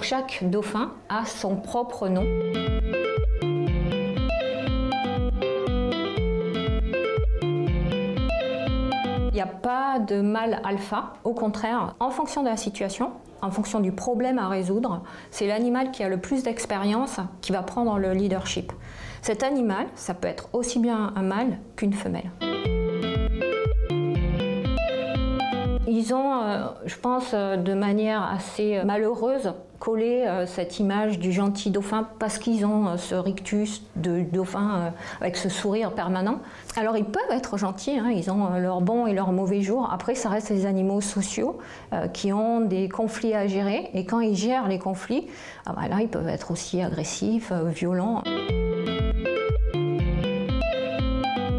Chaque dauphin a son propre nom. Il n'y a pas de mâle alpha, au contraire, en fonction de la situation, en fonction du problème à résoudre, c'est l'animal qui a le plus d'expérience qui va prendre le leadership. Cet animal, ça peut être aussi bien un mâle qu'une femelle. Ils ont, je pense, de manière assez malheureuse, collé cette image du gentil dauphin parce qu'ils ont ce rictus de dauphin avec ce sourire permanent. Alors ils peuvent être gentils, hein, ils ont leurs bons et leurs mauvais jours. Après, ça reste des animaux sociaux qui ont des conflits à gérer. Et quand ils gèrent les conflits, là, ils peuvent être aussi agressifs, violents.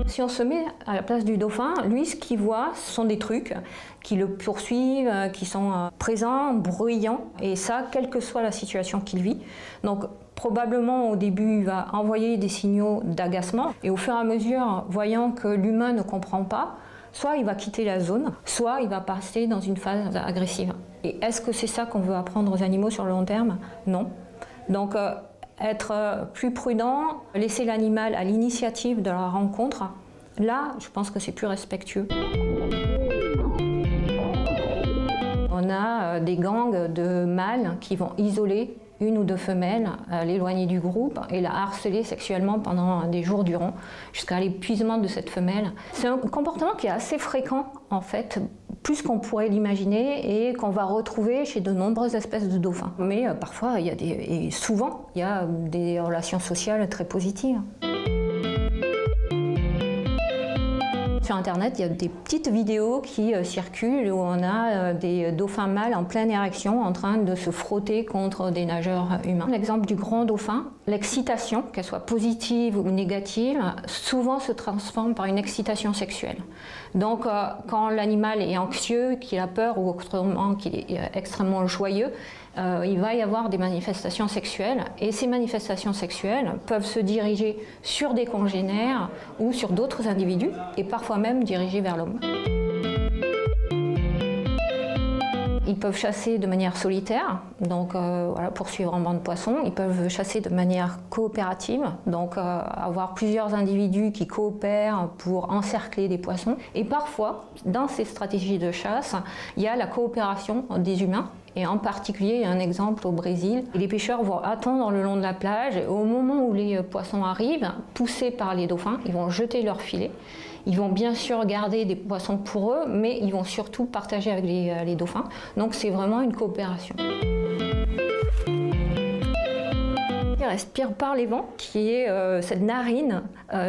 Si on se met à la place du dauphin, lui, ce qu'il voit, ce sont des trucs qui le poursuivent, qui sont présents, bruyants, et ça, quelle que soit la situation qu'il vit. Donc, probablement, au début, il va envoyer des signaux d'agacement, et au fur et à mesure, voyant que l'humain ne comprend pas, soit il va quitter la zone, soit il va passer dans une phase agressive. Et est-ce que c'est ça qu'on veut apprendre aux animaux sur le long terme? Non. Donc, être plus prudent, laisser l'animal à l'initiative de la rencontre, là, je pense que c'est plus respectueux. On a des gangs de mâles qui vont isoler une ou deux femelles, l'éloigner du groupe et la harceler sexuellement pendant des jours durant, jusqu'à l'épuisement de cette femelle. C'est un comportement qui est assez fréquent, en fait, plus qu'on pourrait l'imaginer et qu'on va retrouver chez de nombreuses espèces de dauphins. Mais parfois, et souvent, il y a des relations sociales très positives. Sur Internet, il y a des petites vidéos qui circulent où on a des dauphins mâles en pleine érection en train de se frotter contre des nageurs humains. L'exemple du grand dauphin, l'excitation, qu'elle soit positive ou négative, souvent se transforme par une excitation sexuelle. Donc quand l'animal est anxieux, qu'il a peur ou autrement qu'il est extrêmement joyeux, il va y avoir des manifestations sexuelles et ces manifestations sexuelles peuvent se diriger sur des congénères ou sur d'autres individus et parfois même dirigées vers l'homme. Ils peuvent chasser de manière solitaire, donc voilà, poursuivre en banc de poissons. Ils peuvent chasser de manière coopérative, donc avoir plusieurs individus qui coopèrent pour encercler des poissons. Et parfois, dans ces stratégies de chasse, il y a la coopération des humains. Et en particulier, il y a un exemple au Brésil. Les pêcheurs vont attendre le long de la plage et au moment où les poissons arrivent, poussés par les dauphins, ils vont jeter leur filet. Ils vont bien sûr garder des poissons pour eux, mais ils vont surtout partager avec les dauphins. Donc c'est vraiment une coopération. Ils respirent par les vents, qui est cette narine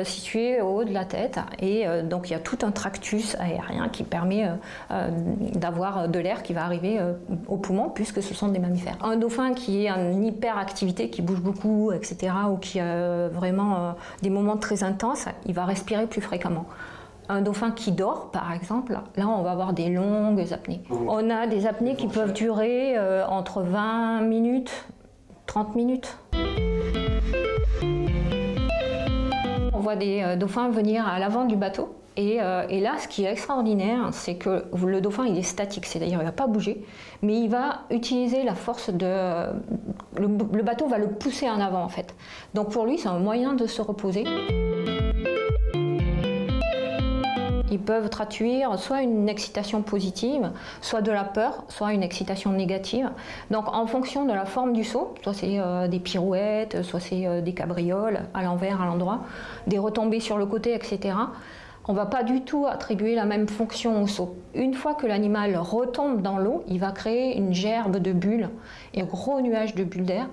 située au haut de la tête. Et donc il y a tout un tractus aérien qui permet d'avoir de l'air qui va arriver aux poumons, puisque ce sont des mammifères. Un dauphin qui est en hyperactivité, qui bouge beaucoup, etc., ou qui a vraiment des moments très intenses, il va respirer plus fréquemment. Un dauphin qui dort, par exemple, là on va avoir des longues apnées. On a des apnées qui peuvent durer entre 20 minutes, 30 minutes. On voit des dauphins venir à l'avant du bateau et là ce qui est extraordinaire c'est que le dauphin il est statique, c'est-à-dire il ne va pas bouger mais il va utiliser la force de... Le bateau va le pousser en avant en fait. Donc pour lui c'est un moyen de se reposer. Ils peuvent traduire soit une excitation positive, soit de la peur, soit une excitation négative. Donc en fonction de la forme du saut, soit c'est des pirouettes, soit c'est des cabrioles à l'envers, à l'endroit, des retombées sur le côté, etc. On ne va pas du tout attribuer la même fonction au saut. Une fois que l'animal retombe dans l'eau, il va créer une gerbe de bulles. Et un gros nuage de bulles d'air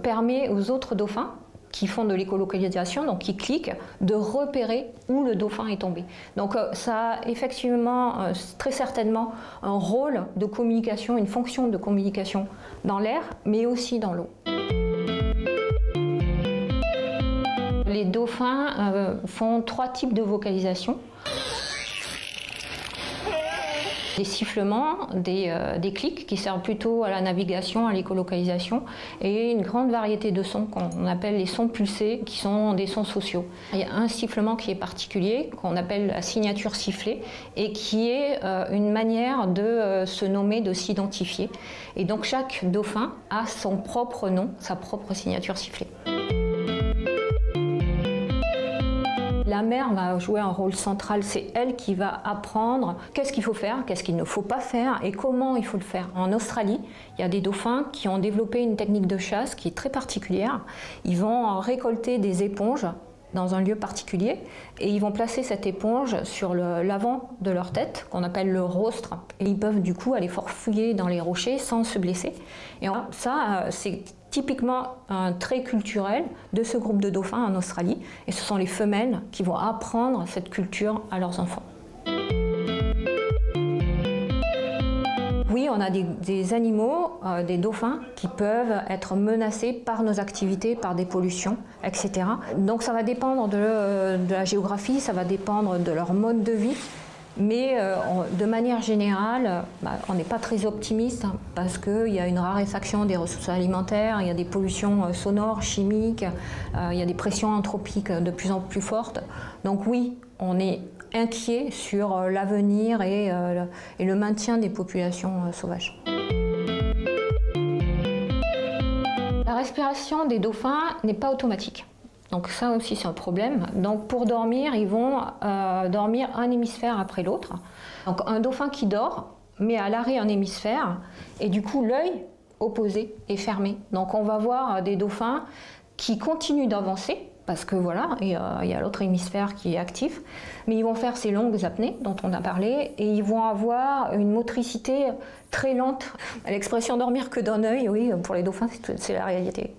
permet aux autres dauphins qui font de l'écolocalisation, donc qui cliquent, de repérer où le dauphin est tombé. Donc ça a effectivement, très certainement, un rôle de communication, une fonction de communication dans l'air, mais aussi dans l'eau. Les dauphins font 3 types de vocalisation. Des sifflements, des clics qui servent plutôt à la navigation, à l'écolocalisation, et une grande variété de sons qu'on appelle les sons pulsés, qui sont des sons sociaux. Il y a un sifflement qui est particulier, qu'on appelle la signature sifflée, et qui est une manière de se nommer, de s'identifier. Et donc chaque dauphin a son propre nom, sa propre signature sifflée. La mère va jouer un rôle central, c'est elle qui va apprendre qu'est-ce qu'il faut faire, qu'est-ce qu'il ne faut pas faire et comment il faut le faire. En Australie, il y a des dauphins qui ont développé une technique de chasse qui est très particulière. Ils vont récolter des éponges dans un lieu particulier et ils vont placer cette éponge sur l'avant de leur tête, qu'on appelle le rostre. Et ils peuvent du coup aller farfouiller dans les rochers sans se blesser. Et ça, c'est typiquement un trait culturel de ce groupe de dauphins en Australie. Et ce sont les femelles qui vont apprendre cette culture à leurs enfants. Oui, on a des animaux, des dauphins, qui peuvent être menacés par nos activités, par des pollutions, etc. Donc ça va dépendre de la géographie, ça va dépendre de leur mode de vie. Mais de manière générale, on n'est pas très optimiste parce qu'il y a une raréfaction des ressources alimentaires, il y a des pollutions sonores, chimiques, il y a des pressions anthropiques de plus en plus fortes. Donc oui, on est inquiet sur l'avenir et le maintien des populations sauvages. La respiration des dauphins n'est pas automatique. Donc ça aussi c'est un problème. Donc pour dormir, ils vont dormir un hémisphère après l'autre. Donc un dauphin qui dort met à l'arrêt un hémisphère et du coup l'œil opposé est fermé. Donc on va voir des dauphins qui continuent d'avancer parce que voilà, il y a l'autre hémisphère qui est actif, mais ils vont faire ces longues apnées dont on a parlé et ils vont avoir une motricité très lente. L'expression dormir que d'un œil, oui, pour les dauphins c'est la réalité.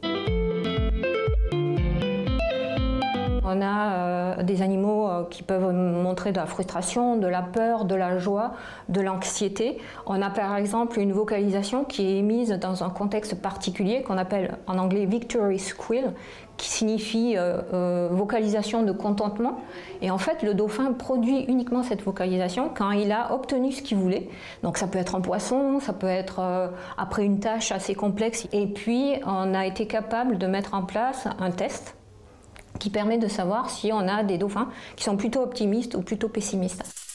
On a des animaux qui peuvent montrer de la frustration, de la peur, de la joie, de l'anxiété. On a par exemple une vocalisation qui est émise dans un contexte particulier qu'on appelle en anglais victory squeal, qui signifie vocalisation de contentement. Et en fait, le dauphin produit uniquement cette vocalisation quand il a obtenu ce qu'il voulait. Donc ça peut être un poisson, ça peut être après une tâche assez complexe. Et puis, on a été capable de mettre en place un test qui permet de savoir si on a des dauphins qui sont plutôt optimistes ou plutôt pessimistes.